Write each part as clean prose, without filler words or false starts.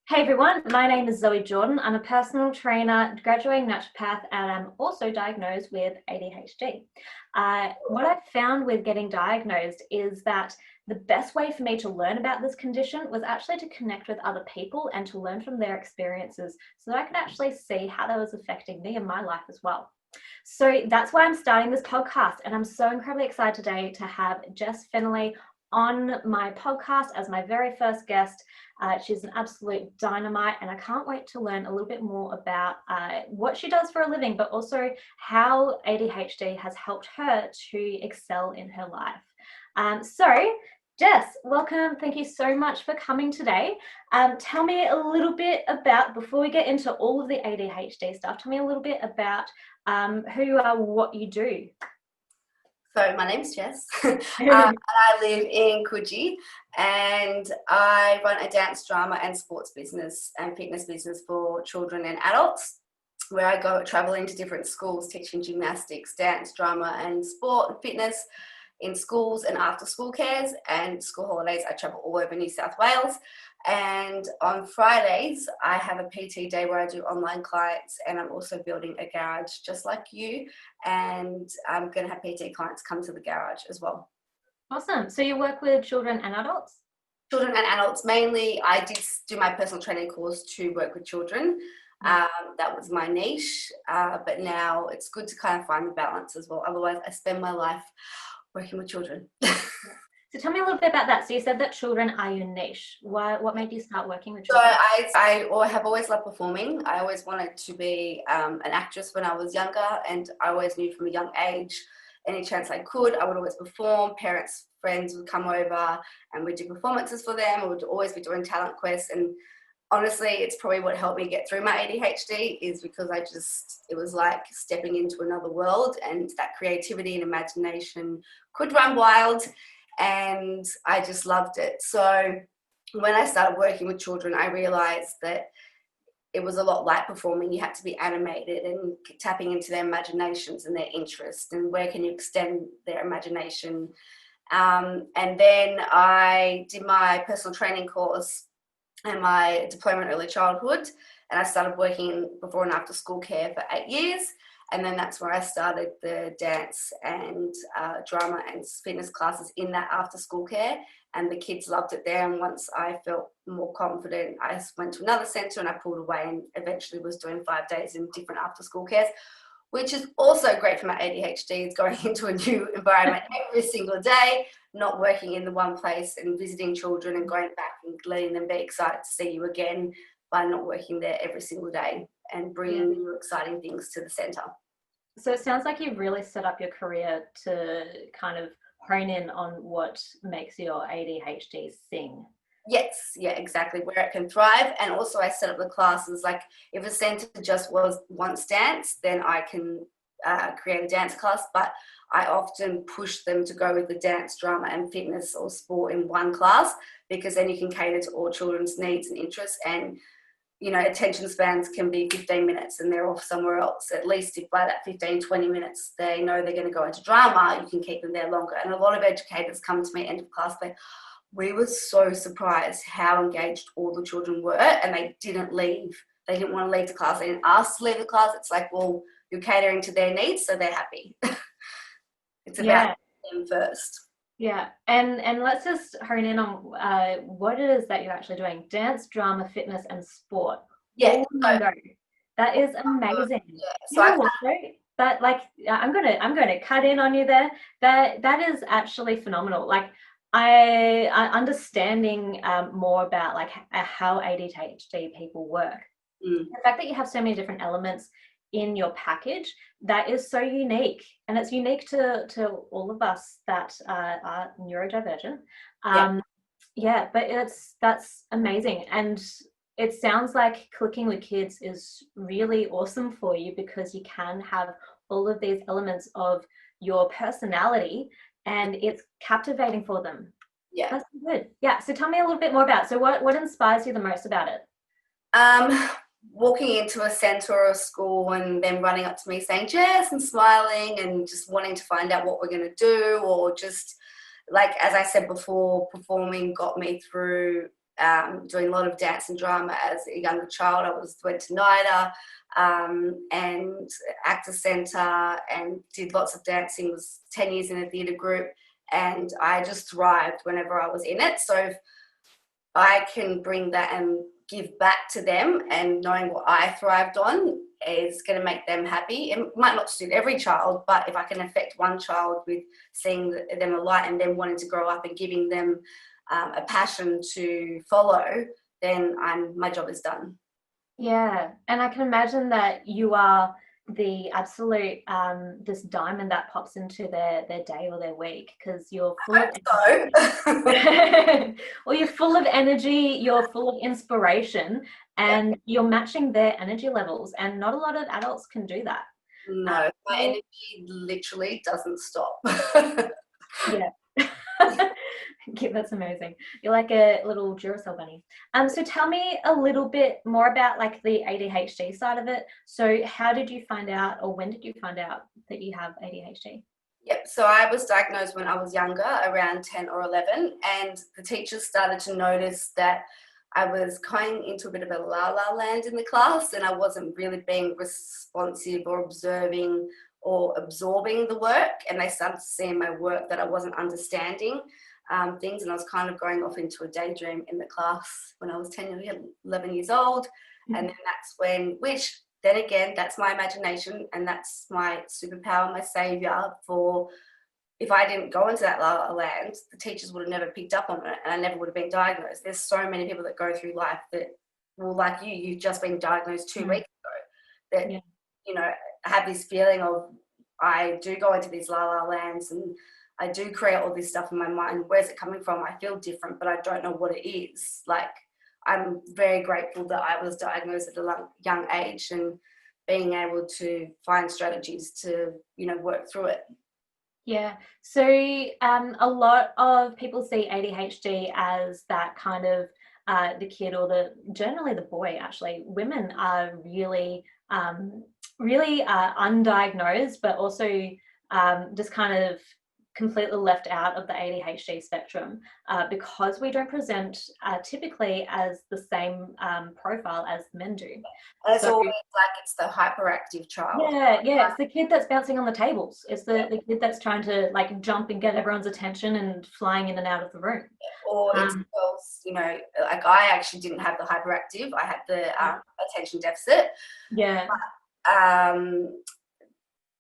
Hey everyone, my name is Zoe Jordan. I'm a personal trainer, graduating naturopath, and I'm also diagnosed with ADHD. What I've found with getting diagnosed is that the best way for me to learn about this condition was actually to connect with other people and to learn from their experiences so that I could actually see how that was affecting me and my life as well. So that's why I'm starting this podcast, and I'm so incredibly excited today to have Jess on my podcast as my very first guest. She's an absolute dynamite, and I can't wait to learn a little bit more about what she does for a living, but also how ADHD has helped her to excel in her life. So, Jess, welcome. Thank you so much for coming today. Tell me a little bit about, before we get into all of the ADHD stuff, tell me a little bit about who you are, what you do. So my name's Jess, and I live in Coogee, and I run a dance, drama and sports business and fitness business for children and adults, where I go traveling to different schools teaching gymnastics, dance, drama and sport and fitness in schools and after school cares and school holidays. I travel all over New South Wales, and on Fridays I have a PT day where I do online clients, and I'm also building a garage just like you, and I'm going to have PT clients come to the garage as well. Awesome. So you work with children and adults? Children and adults mainly. I did do my personal training course to work with children. That was my niche, but now it's good to kind of find the balance as well. Otherwise I spend my life working with children. So tell me a little bit about that. So you said that children are your niche. What made you start working with So children? I have always loved performing. I always wanted to be an actress when I was younger, and I always knew from a young age, any chance I could, I would always perform. Parents, friends would come over and we'd do performances for them. We would always be doing talent quests, and honestly, it's probably what helped me get through my ADHD is because it was like stepping into another world, and that creativity and imagination could run wild, and I just loved it. So when I started working with children, I realized that it was a lot like performing. You had to be animated and tapping into their imaginations and their interests, and where can you extend their imagination. And then I did my personal training course and my diploma in early childhood, and I started working before and after school care for 8 years, and then that's where I started the dance and drama and fitness classes in that after school care, and the kids loved it there. And once I felt more confident, I went to another centre and I pulled away and eventually was doing 5 days in different after school cares, which is also great for my ADHD. It's going into a new environment every single day, not working in the one place and visiting children and going back and letting them be excited to see you again by not working there every single day and bringing new exciting things to the centre. So it sounds like you've really set up your career to kind of hone in on what makes your ADHD sing. Yes, yeah, exactly, where it can thrive. And also I set up the classes, like if a centre just wants dance, then I can create a dance class, but I often push them to go with the dance, drama and fitness or sport in one class, because then you can cater to all children's needs and interests. And you know, attention spans can be 15 minutes and they're off somewhere else. At least if by that 15, 20 minutes they know they're going to go into drama, you can keep them there longer. And a lot of educators come to me end of class, we were so surprised how engaged all the children were, and they didn't leave. They didn't want to leave the class. They didn't ask to leave the class. It's like, well, you're catering to their needs, so they're happy. It's about them first. Yeah, and let's just hone in on what it is that you're actually doing. Dance, drama, fitness, and sport. Yeah. That is amazing. Yeah. So you know what, but like I'm gonna cut in on you there. That is actually phenomenal. Like I understanding more about like how ADHD people work. The fact that you have so many different elements in your package, that is so unique, and it's unique to all of us that are neurodivergent. But that's amazing, and it sounds like clicking with kids is really awesome for you because you can have all of these elements of your personality and it's captivating for them. Yeah, that's good. Yeah, so tell me a little bit more about it. So what inspires you the most about it? Walking into a centre or a school and them running up to me saying Jess and smiling and just wanting to find out what we're going to do, or just like, as I said before, performing got me through doing a lot of dance and drama as a younger child. I went to NIDA and Actor Centre and did lots of dancing, was 10 years in a theatre group, and I just thrived whenever I was in it. So if I can bring that and give back to them, and knowing what I thrived on is going to make them happy. It might not suit every child, but if I can affect one child with seeing them a light and them wanting to grow up and giving them a passion to follow, then my job is done. Yeah, and I can imagine that you are the absolute this diamond that pops into their day or their week, because you're full of well, you're full of energy, you're full of inspiration, and you're matching their energy levels, and not a lot of adults can do that. No, my energy literally doesn't stop. Yeah. Yeah, that's amazing. You're like a little Duracell bunny. So tell me a little bit more about like the ADHD side of it. So how did you find out, or when did you find out that you have ADHD? Yep, so I was diagnosed when I was younger, around 10 or 11, and the teachers started to notice that I was going into a bit of a la-la land in the class, and I wasn't really being responsive or observing or absorbing the work, and they started to see in my work that I wasn't understanding things, and I was kind of going off into a daydream in the class when I was 10 or 11 years old. And then that's when, which then again, that's my imagination, and that's my superpower, my savior for, if I didn't go into that la la land, the teachers would have never picked up on it, and I never would have been diagnosed. There's so many people that go through life that, well, like you've just been diagnosed 2 weeks ago, that, you know, have this feeling of, I do go into these la la lands and I do create all this stuff in my mind. Where's it coming from? I feel different, but I don't know what it is. Like, I'm very grateful that I was diagnosed at a young age and being able to find strategies to, you know, work through it. Yeah. So a lot of people see ADHD as that kind of the kid, or generally the boy, actually. Women are really, really undiagnosed, but also just kind of completely left out of the ADHD spectrum because we don't present typically as the same profile as men do. It's always like it's the hyperactive child. Yeah, it's the kid that's bouncing on the tables. It's the kid that's trying to like jump and get everyone's attention and flying in and out of the room. Or it's girls, you know, like I actually didn't have the hyperactive. I had the attention deficit. Yeah. But,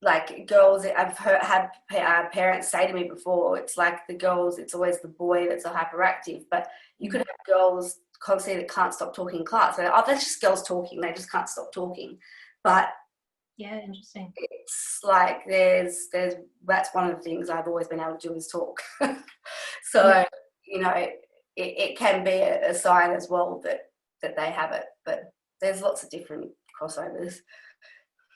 like girls, I've had parents say to me before, it's like the girls, it's always the boy that's a hyperactive, but you could have girls constantly that can't stop talking in class. So, oh, that's just girls talking, they just can't stop talking. But yeah, interesting. It's like there's that's one of the things I've always been able to do is talk. So, you know, it can be a sign as well that they have it, but there's lots of different crossovers.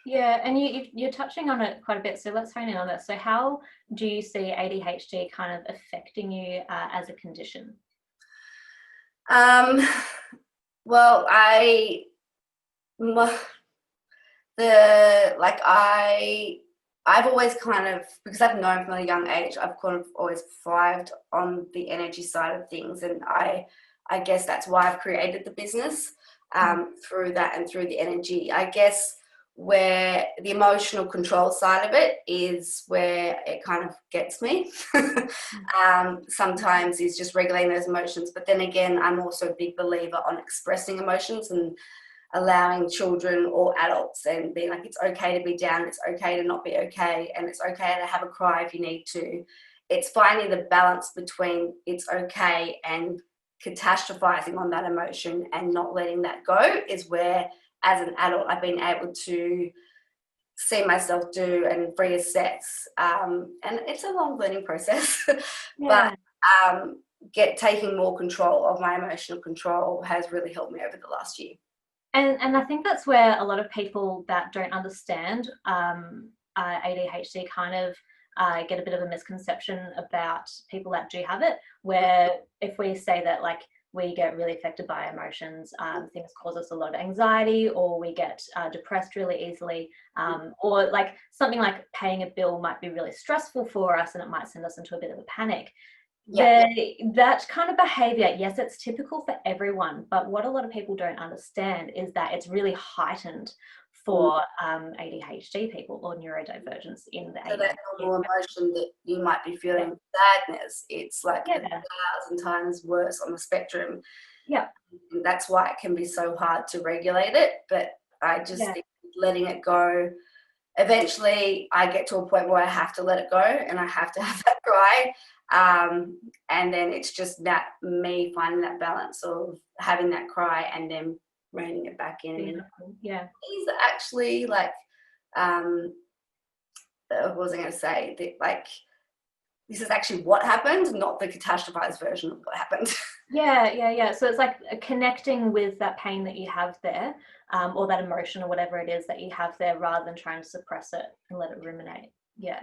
Yeah, and you're touching on it quite a bit, so let's hone in on that. So how do you see ADHD kind of affecting you as a condition? Well, I've always kind of, because I've known from a young age, I've kind of always thrived on the energy side of things, and I guess that's why I've created the business through that and through the energy. I guess where the emotional control side of it is where it kind of gets me. Sometimes is just regulating those emotions, but then again, I'm also a big believer on expressing emotions and allowing children or adults and being like, it's okay to be down, it's okay to not be okay, and it's okay to have a cry if you need to. It's finding the balance between it's okay and catastrophizing on that emotion and not letting that go is where, as an adult, I've been able to see myself do and reassess. And it's a long learning process, but taking more control of my emotional control has really helped me over the last year. And I think that's where a lot of people that don't understand ADHD kind of get a bit of a misconception about people that do have it, where if we say that like we get really affected by emotions, things cause us a lot of anxiety, or we get depressed really easily, or like something like paying a bill might be really stressful for us and it might send us into a bit of a panic. Yeah. That kind of behavior, yes, it's typical for everyone, but what a lot of people don't understand is that it's really heightened Mm. for ADHD people or neurodivergence in the So that ADHD. normal emotion that you might be Yeah, feeling sadness, it's like yeah, 1,000 times worse on the spectrum. yeah, And that's why it can be so hard to regulate it. But I just yeah. think letting it go, eventually I get to a point where I have to let it go and I have to have that cry. And then it's just that me finding that balance of having that cry and then reining it back in. And Yeah. these are actually like, what was I going to say? Like, this is actually what happened, not the catastrophized version of what happened. Yeah. So it's like connecting with that pain that you have there, or that emotion or whatever it is that you have there, rather than trying to suppress it and let it ruminate. Yeah.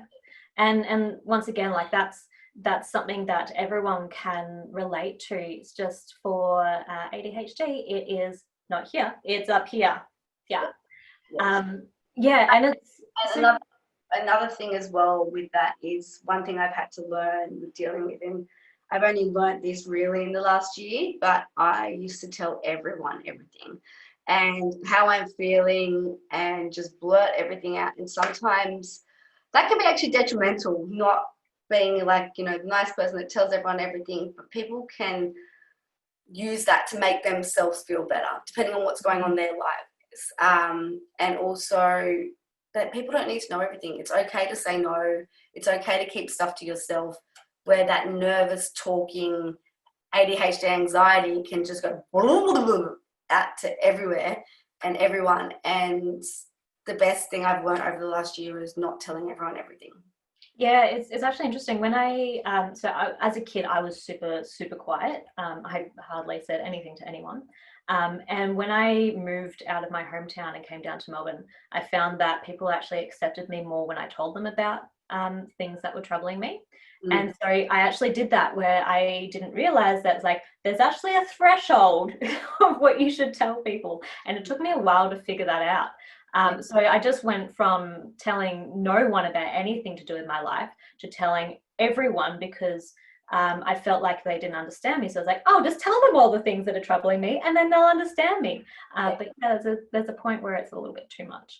And once again, like that's something that everyone can relate to. It's just for ADHD, it is not here, it's up here. Yeah. Yes. Yeah, and it's And so another thing as well with that is one thing I've had to learn with dealing with him. I've only learnt this really in the last year, but I used to tell everyone everything and how I'm feeling and just blurt everything out. And sometimes that can be actually detrimental, not being like, the nice person that tells everyone everything, but people can use that to make themselves feel better, depending on what's going on in their lives. And also that people don't need to know everything. It's okay to say no. It's okay to keep stuff to yourself, where that nervous talking ADHD anxiety can just go out to everywhere and everyone. And the best thing I've learned over the last year is not telling everyone everything. yeah, it's actually interesting. When as a kid, I was super quiet. I hardly said anything to anyone. And when I moved out of my hometown and came down to Melbourne, I found that people actually accepted me more when I told them about things that were troubling me. Mm. And so I actually did that, where I didn't realize that it's like there's actually a threshold of what you should tell people. And it took me a while to figure that out. So I just went from telling no one about anything to do with my life to telling everyone, because I felt like they didn't understand me. So I was like, oh, just tell them all the things that are troubling me and then they'll understand me. But yeah, there's a point where it's a little bit too much.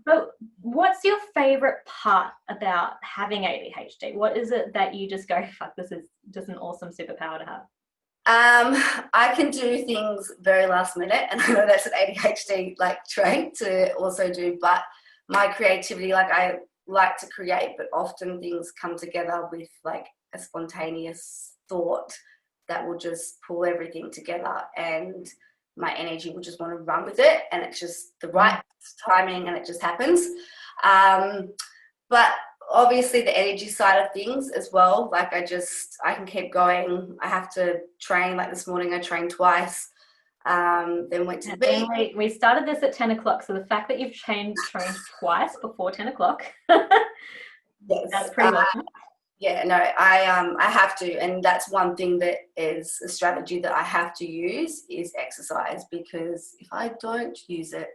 But what's your favorite part about having ADHD? What is it that you just go, fuck, this is just an awesome superpower to have? I can do things very last minute, and I know that's an ADHD trait to also do, but my creativity, I like to create, but often things come together with a spontaneous thought that will just pull everything together, and my energy will just want to run with it, and it's just the right timing and it just happens. But obviously the energy side of things as well, I can keep going. I have to train. Like this morning I trained twice, then went to the beach. We started this at 10 o'clock, so the fact that you've trained twice before 10 o'clock, Yes. that's pretty awesome. Yeah, no, I have to, and that's one thing that is a strategy that I have to use is exercise, because if I don't use it,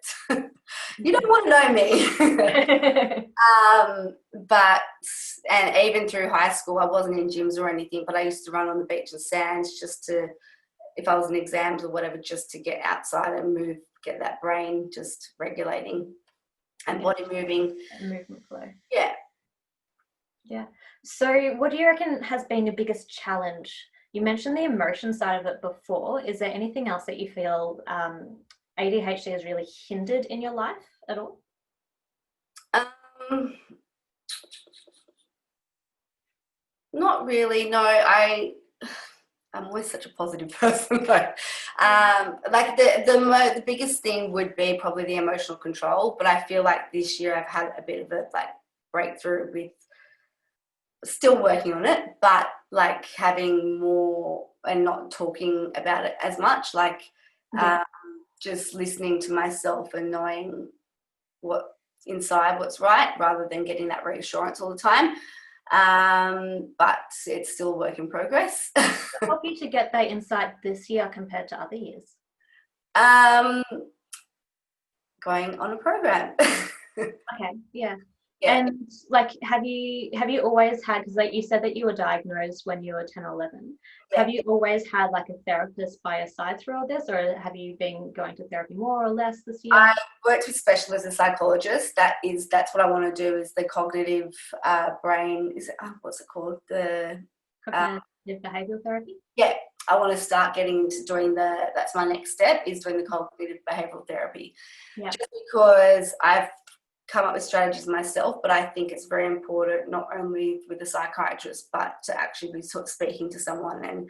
you don't want to know me. But and even through high school, I wasn't in gyms or anything, but I used to run on the beach and sands just to, if I was in exams or whatever, just to get outside and move, get that brain just regulating and body moving. Movement flow. Yeah. Yeah. So what do you reckon has been your biggest challenge? You mentioned the emotion side of it before. Is there anything else that you feel ADHD has really hindered in your life at all? Not really. No, I'm always such a positive person though. The biggest thing would be probably the emotional control, but I feel like this year I've had a bit of a breakthrough with still working on it, but having more and not talking about it as much, just listening to myself and knowing what's inside, what's right, rather than getting that reassurance all the time. But it's still a work in progress. Help you to get that insight this year compared to other years? Going on a program. Okay, yeah. Yeah. And like, have you always had, because like you said that you were diagnosed when you were 10 or 11, Yeah. have you always had like a therapist by your side through all this, or have you been going to therapy more or less this year? I worked with specialists and psychologists. That's what I want to do, is the cognitive brain, is it, what's it called? The Cognitive behavioral therapy? Yeah, I want to start getting into doing that's my next step, is doing the cognitive behavioral therapy. Yeah. Just because I've come up with strategies myself, but I think it's very important not only with the psychiatrist, but to actually be sort of speaking to someone and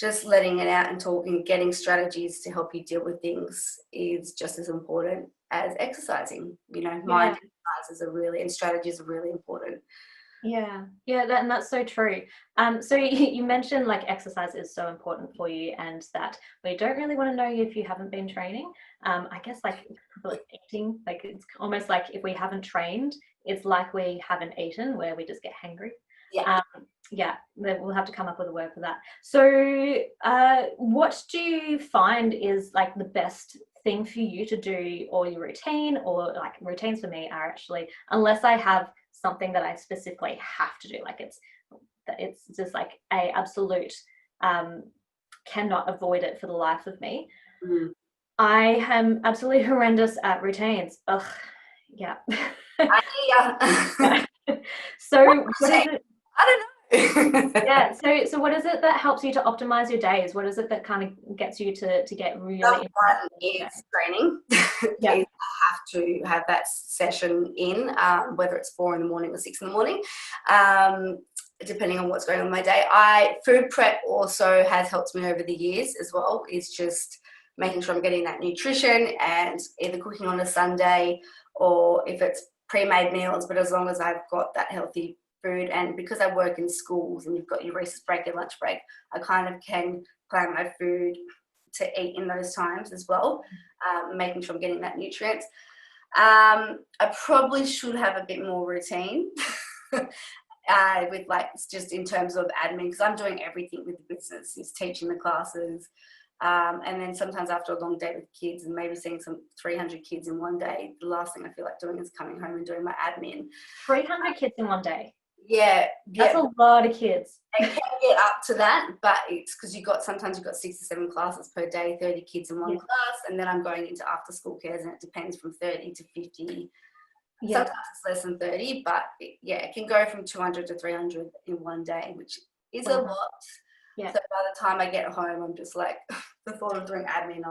just letting it out and talking, getting strategies to help you deal with things is just as important as exercising. You know, mind exercises and strategies are really important. Yeah, and that's so true. So you mentioned like exercise is so important for you, and that we don't really want to know if you haven't been training. I guess like eating, like it's almost like if we haven't trained, it's like we haven't eaten, where we just get hangry. Yeah. We'll have to come up with a word for that. So what do you find is like the best thing for you to do, or your routine, or like routines for me are actually, unless I have something that I specifically have to do, like it's just like a absolute cannot avoid it for the life of me. I am absolutely horrendous at routines. Ugh, yeah. So what is it? I don't know. Yeah, so what is it that helps you to optimize your days? What is it that kind of gets you to get really Number one is training. Yeah. I have to have that session in, whether it's 4 in the morning or 6 in the morning, depending on what's going on in my day. Food prep also has helped me over the years as well. Is just making sure I'm getting that nutrition, and either cooking on a Sunday, or if it's pre-made meals, but as long as I've got that healthy food. And because I work in schools and you've got your recess break, your lunch break, I kind of can plan my food to eat in those times as well, making sure I'm getting that nutrients. I probably should have a bit more routine with like just in terms of admin, because I'm doing everything with the business, is teaching the classes, and then sometimes after a long day with kids and maybe seeing some 300 kids in one day, the last thing I feel like doing is coming home and doing my admin. 300 kids in one day? Yeah. That's a lot of kids. It can get up to that, but it's because sometimes you've got 6 or 7 classes per day, 30 kids in one class, and then I'm going into after school cares, and it depends from 30 to 50. Sometimes it's less than 30, but it can go from 200 to 300 in one day, which is a lot. Yeah. So by the time I get home, I'm just like, the thought of doing admin,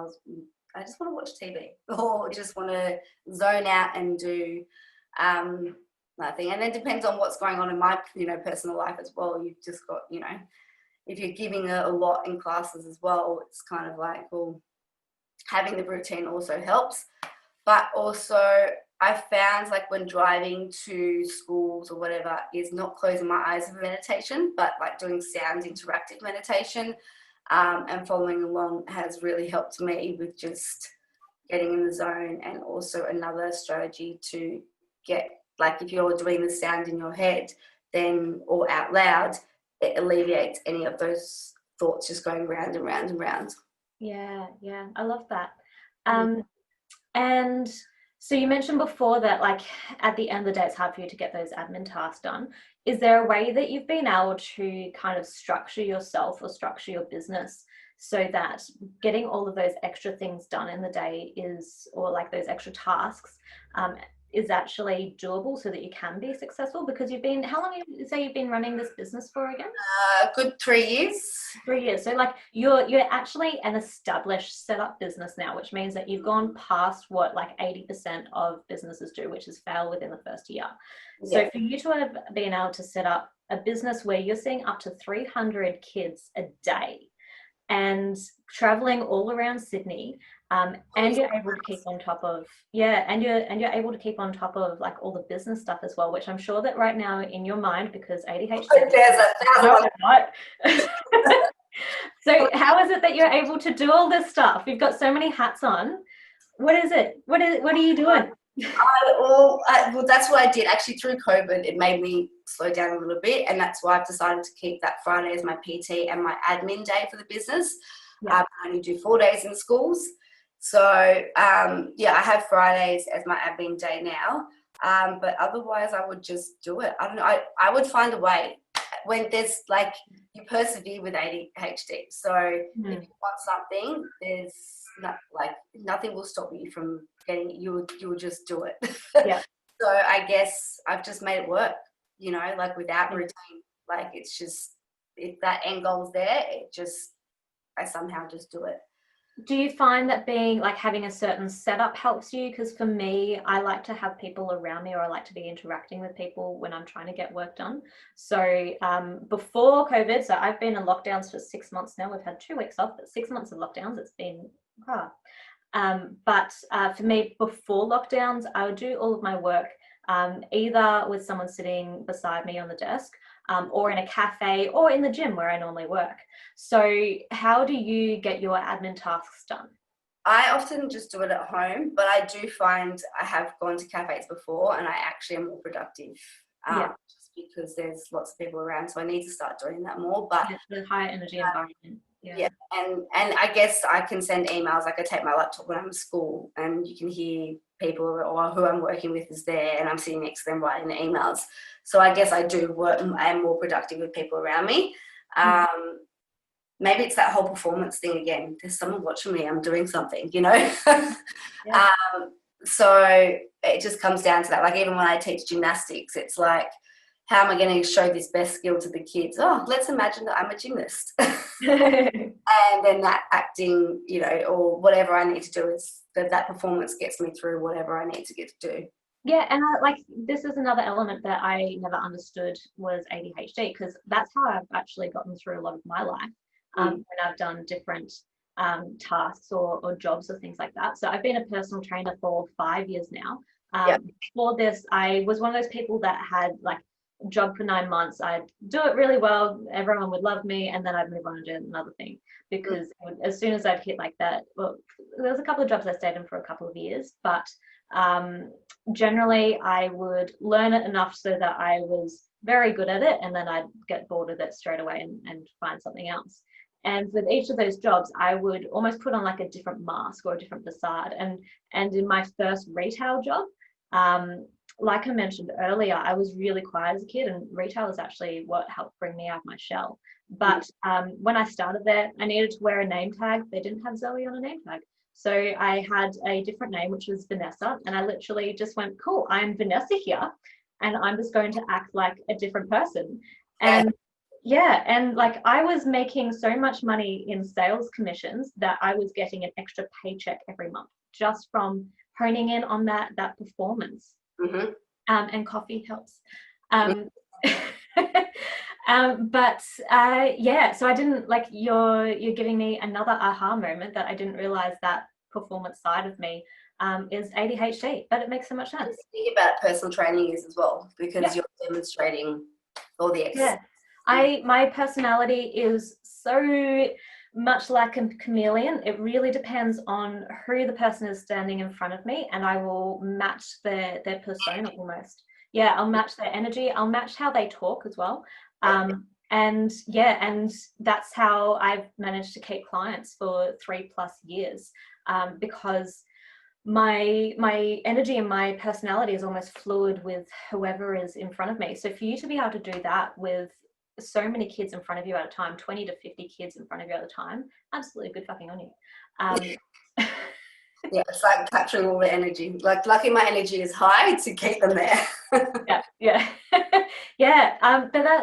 I just want to watch TV, or just want to zone out and do nothing. And then depends on what's going on in my personal life as well. You've just got, if you're giving a lot in classes as well, it's kind of like, well, having the routine also helps. But also I found, like, when driving to schools or whatever, is not closing my eyes for meditation, but like doing sound interactive meditation, and following along has really helped me with just getting in the zone. And also another strategy to get, like, if you're doing the sound in your head, then, or out loud, it alleviates any of those thoughts just going round and round and round. Yeah, I love that. And so you mentioned before that, like, at the end of the day, it's hard for you to get those admin tasks done. Is there a way that you've been able to kind of structure yourself or structure your business so that getting all of those extra things done in the day or like those extra tasks, is actually doable so that you can be successful? Because how long you say you've been running this business for again? Good 3 years. 3 years. So like you're actually an established set up business now, which means that you've gone past what like 80% of businesses do, which is fail within the first year. So for you to have been able to set up a business where you're seeing up to 300 kids a day and traveling all around Sydney, and you're able to keep on top of and you're able to keep on top of like all the business stuff as well, which I'm sure that right now in your mind, because ADHD so how is it that you're able to do all this stuff? You've got so many hats on. What is it? What are you doing? Well, that's what I did. Actually, through COVID, it made me slow down a little bit, and that's why I've decided to keep that Friday as my PT and my admin day for the business. I only do 4 days in schools. So, I have Fridays as my admin day now. But otherwise I would just do it. I don't know. I would find a way when there's like, you persevere with ADHD. So if you want something, there's not, like, nothing will stop you from getting it. You will just do it. Yeah. So I guess I've just made it work, you know, like without routine. Like, it's just, if that end goal's there, I somehow just do it. Do you find that being like having a certain setup helps you? Because for me, I like to have people around me, or I like to be interacting with people when I'm trying to get work done. So before COVID, so I've been in lockdowns for 6 months now. We've had 2 weeks off, but 6 months of lockdowns. It's been hard. But for me, before lockdowns, I would do all of my work either with someone sitting beside me on the desk, or in a cafe, or in the gym where I normally work. So how do you get your admin tasks done? I often just do it at home, but I do find I have gone to cafes before and I actually am more productive, just because there's lots of people around. So I need to start doing that more. But the higher energy environment. Yeah, and I guess I can send emails. Like, I take my laptop when I'm at school, and you can hear people or who I'm working with is there, and I'm sitting next to them writing the emails. So I guess I do work. I'm more productive with people around me. Maybe it's that whole performance thing again. There's someone watching me. I'm doing something, you know. So it just comes down to that. Like, even when I teach gymnastics, it's like, how am I going to show this best skill to the kids? Oh, let's imagine that I'm a gymnast. And then that acting, you know, or whatever I need to do, is that performance gets me through whatever I need to get to do. Yeah, and this is another element that I never understood was ADHD, because that's how I've actually gotten through a lot of my life when I've done different tasks or jobs or things like that. So I've been a personal trainer for 5 years now. Before this, I was one of those people that had like a job for 9 months. I'd do it really well, everyone would love me, and then I'd move on and do another thing, because as soon as I'd hit like that, well, there was a couple of jobs I stayed in for a couple of years, but generally I would learn it enough so that I was very good at it, and then I'd get bored of it straight away and find something else. And with each of those jobs, I would almost put on like a different mask or a different facade. And in my first retail job, like I mentioned earlier, I was really quiet as a kid, and retail is actually what helped bring me out of my shell. But when I started there, I needed to wear a name tag. They didn't have Zoe on a name tag. So I had a different name, which was Vanessa. And I literally just went, cool, I'm Vanessa here, and I'm just going to act like a different person. And and like, I was making so much money in sales commissions that I was getting an extra paycheck every month just from honing in on that performance. And coffee helps. So I didn't, like, you're giving me another aha moment that I didn't realize that performance side of me is ADHD, but it makes so much sense. The thing about personal training is as well, because you're demonstrating all the exercise. My personality is so much like a chameleon. It really depends on who the person is standing in front of me, and I will match their persona almost. Yeah, I'll match their energy. I'll match how they talk as well. And that's how I've managed to keep clients for 3+ years, because my energy and my personality is almost fluid with whoever is in front of me. So for you to be able to do that with so many kids in front of you at a time, 20 to 50 kids in front of you at a time, absolutely good fucking on you. It's like capturing all the energy. Like, lucky my energy is high to keep them there. But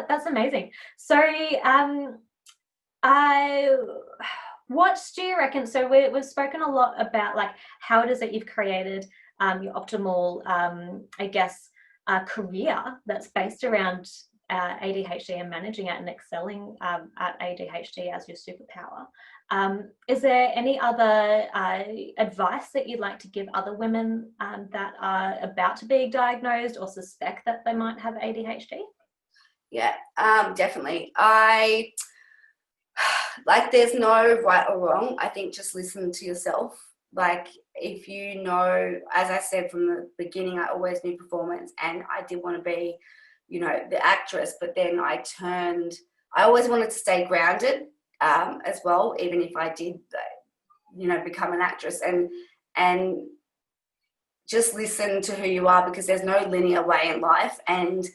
that's amazing. So what do you reckon? So we've spoken a lot about like how it is that you've created your optimal career that's based around ADHD and managing it and excelling at ADHD as your superpower. Is there any other advice that you'd like to give other women that are about to be diagnosed or suspect that they might have ADHD? Yeah, definitely. There's no right or wrong. I think just listen to yourself. Like, if you know, as I said from the beginning, I always knew performance, and I did want to be, you know, the actress, but then I always wanted to stay grounded as well, even if I did, you know, become an actress, and just listen to who you are, because there's no linear way in life, and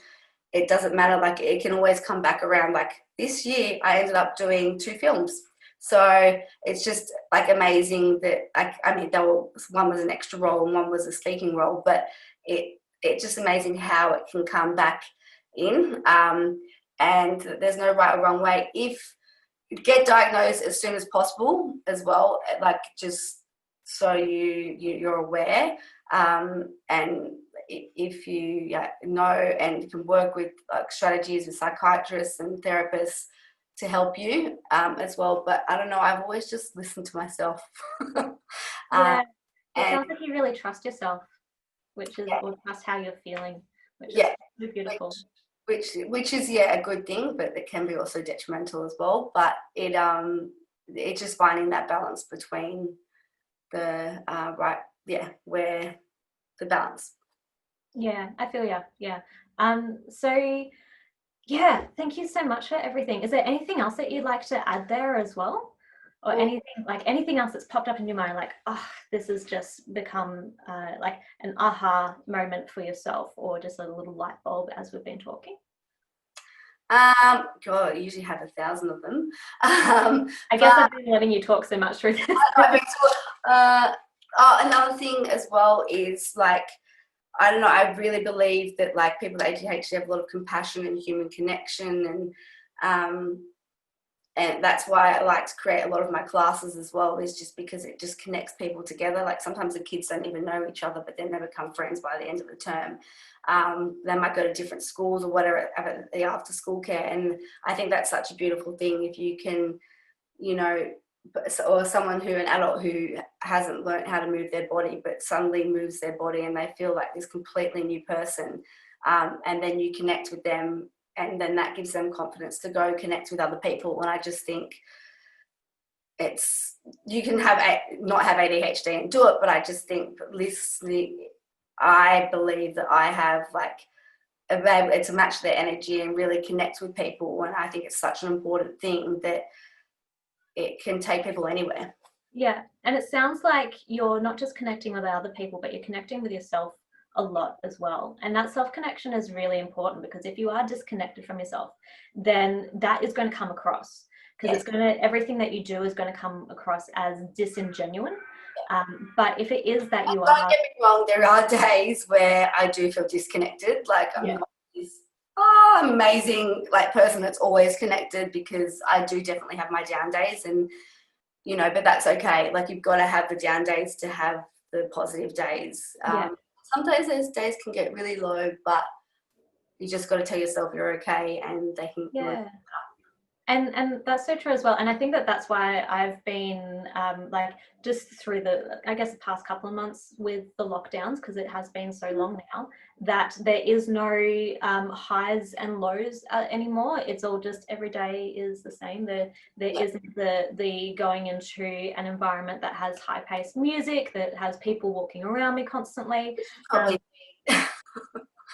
it doesn't matter. Like, it can always come back around. Like this year I ended up doing 2 films. So it's just like amazing that I mean, one was an extra role and one was a speaking role, but it's just amazing how it can come back in. And there's no right or wrong way. If you get diagnosed as soon as possible as well, like just so you're aware, and if you know and you can work with like strategies with psychiatrists and therapists to help you as well. But I don't know, I've always just listened to myself. Yeah, it and sounds like you really trust yourself, which is, yeah, or trust how you're feeling, which is yeah, so beautiful. which is a good thing, but it can be also detrimental as well. But it's just finding that balance between the where the balance. Yeah, I feel ya. Yeah. So yeah, thank you so much for everything. Is there anything else that you'd like to add there as well? Or anything else that's popped up in your mind, like, oh, this has just become like an aha moment for yourself, or just a little light bulb as we've been talking? God, I usually have 1,000 of them. I guess I've been letting you talk so much through this. Another thing as well is, like, I don't know, I really believe that like people with ADHD have a lot of compassion and human connection, and that's why I like to create a lot of my classes as well, is just because it just connects people together. Like sometimes the kids don't even know each other, but then they become friends by the end of the term. They might go to different schools or whatever, the after school care, and I think that's such a beautiful thing if you can, you know, or someone an adult who hasn't learned how to move their body but suddenly moves their body and they feel like this completely new person, and then you connect with them, and then that gives them confidence to go connect with other people. And I just think you can not have ADHD and do it, but I just think listening, I believe that I have like to match their energy and really connect with people, and I think it's such an important thing that it can take people anywhere. Yeah, and it sounds like you're not just connecting with other people, but you're connecting with yourself a lot as well. And that self-connection is really important, because if you are disconnected from yourself, then that is going to come across, because everything that you do is going to come across as disingenuine. But if it is that you don't get me wrong, there are days where I do feel disconnected. Like I'm not this amazing like person that's always connected, because I do definitely have my down days, and you know, but that's okay. Like you've got to have the down days to have the positive days. Sometimes those days can get really low, but you just got to tell yourself you're okay, and they can. Yeah. And that's so true as well. And I think that that's why I've been like just through the past couple of months with the lockdowns, because it has been so long now, that there is no highs and lows anymore. It's all just every day is the same. There isn't the going into an environment that has high paced music, that has people walking around me constantly.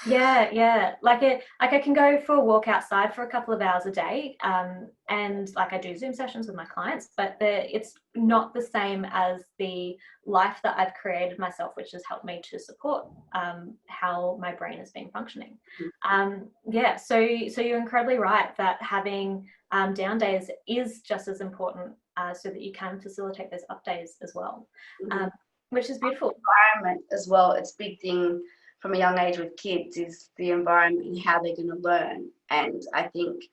Yeah. Like I can go for a walk outside for a couple of hours a day, and like I do Zoom sessions with my clients, but it's not the same as the life that I've created myself, which has helped me to support how my brain has been functioning. So you're incredibly right that having down days is just as important, so that you can facilitate those up days as well, which is beautiful. Environment as well, it's a big thing from a young age with kids, is the environment and how they're going to learn. And I think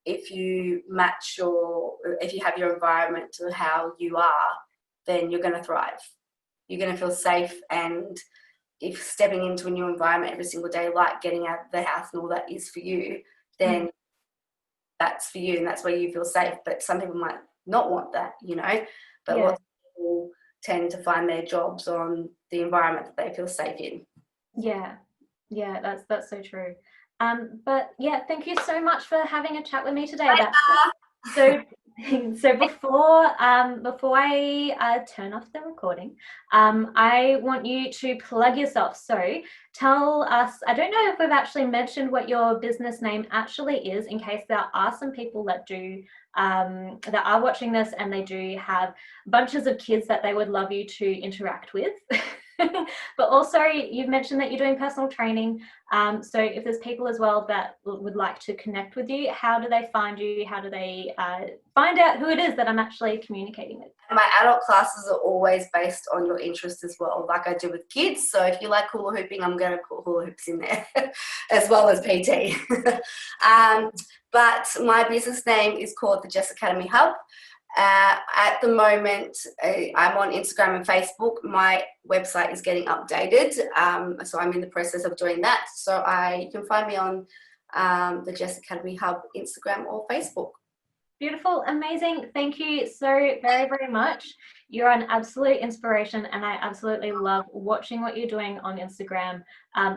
if you have your environment to how you are, then you're going to thrive. You're going to feel safe. And if stepping into a new environment every single day, like getting out of the house and all that is for you, then that's for you, and that's where you feel safe. But some people might not want that, you know, but lots of people tend to find their jobs on the environment that they feel safe in. Yeah, that's so true. But yeah, thank you so much for having a chat with me today. So before I turn off the recording, I want you to plug yourself. So tell us, I don't know if we've actually mentioned what your business name actually is, in case there are some people that do that are watching this and they do have bunches of kids that they would love you to interact with. But also you've mentioned that you're doing personal training. So if there's people as well that would like to connect with you, how do they find you? How do they find out who it is that I'm actually communicating with? My adult classes are always based on your interest as well, like I do with kids. So if you like hula hooping, I'm going to put hula hoops in there as well as PT. But my business name is called the Jess Academy Hub. At the moment, I'm on Instagram and Facebook. My website is getting updated, so I'm in the process of doing that. So you can find me on the Jess Academy Hub Instagram or Facebook. Beautiful, amazing. Thank you so very, very much. You're an absolute inspiration, and I absolutely love watching what you're doing on Instagram,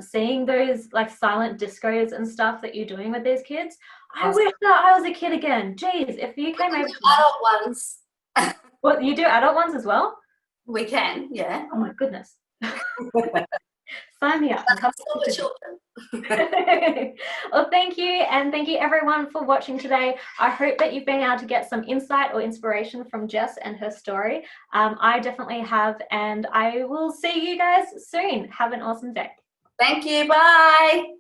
seeing those like silent discos and stuff that you're doing with these kids. I wish that I was a kid again. Jeez, if you came over. Adult ones. Well, you do adult ones as well? We can, yeah. Oh my goodness. Sign me up. Well, thank you, and thank you everyone for watching today. I hope that you've been able to get some insight or inspiration from Jess and her story. I definitely have, and I will see you guys soon. Have an awesome day. Thank you. Bye.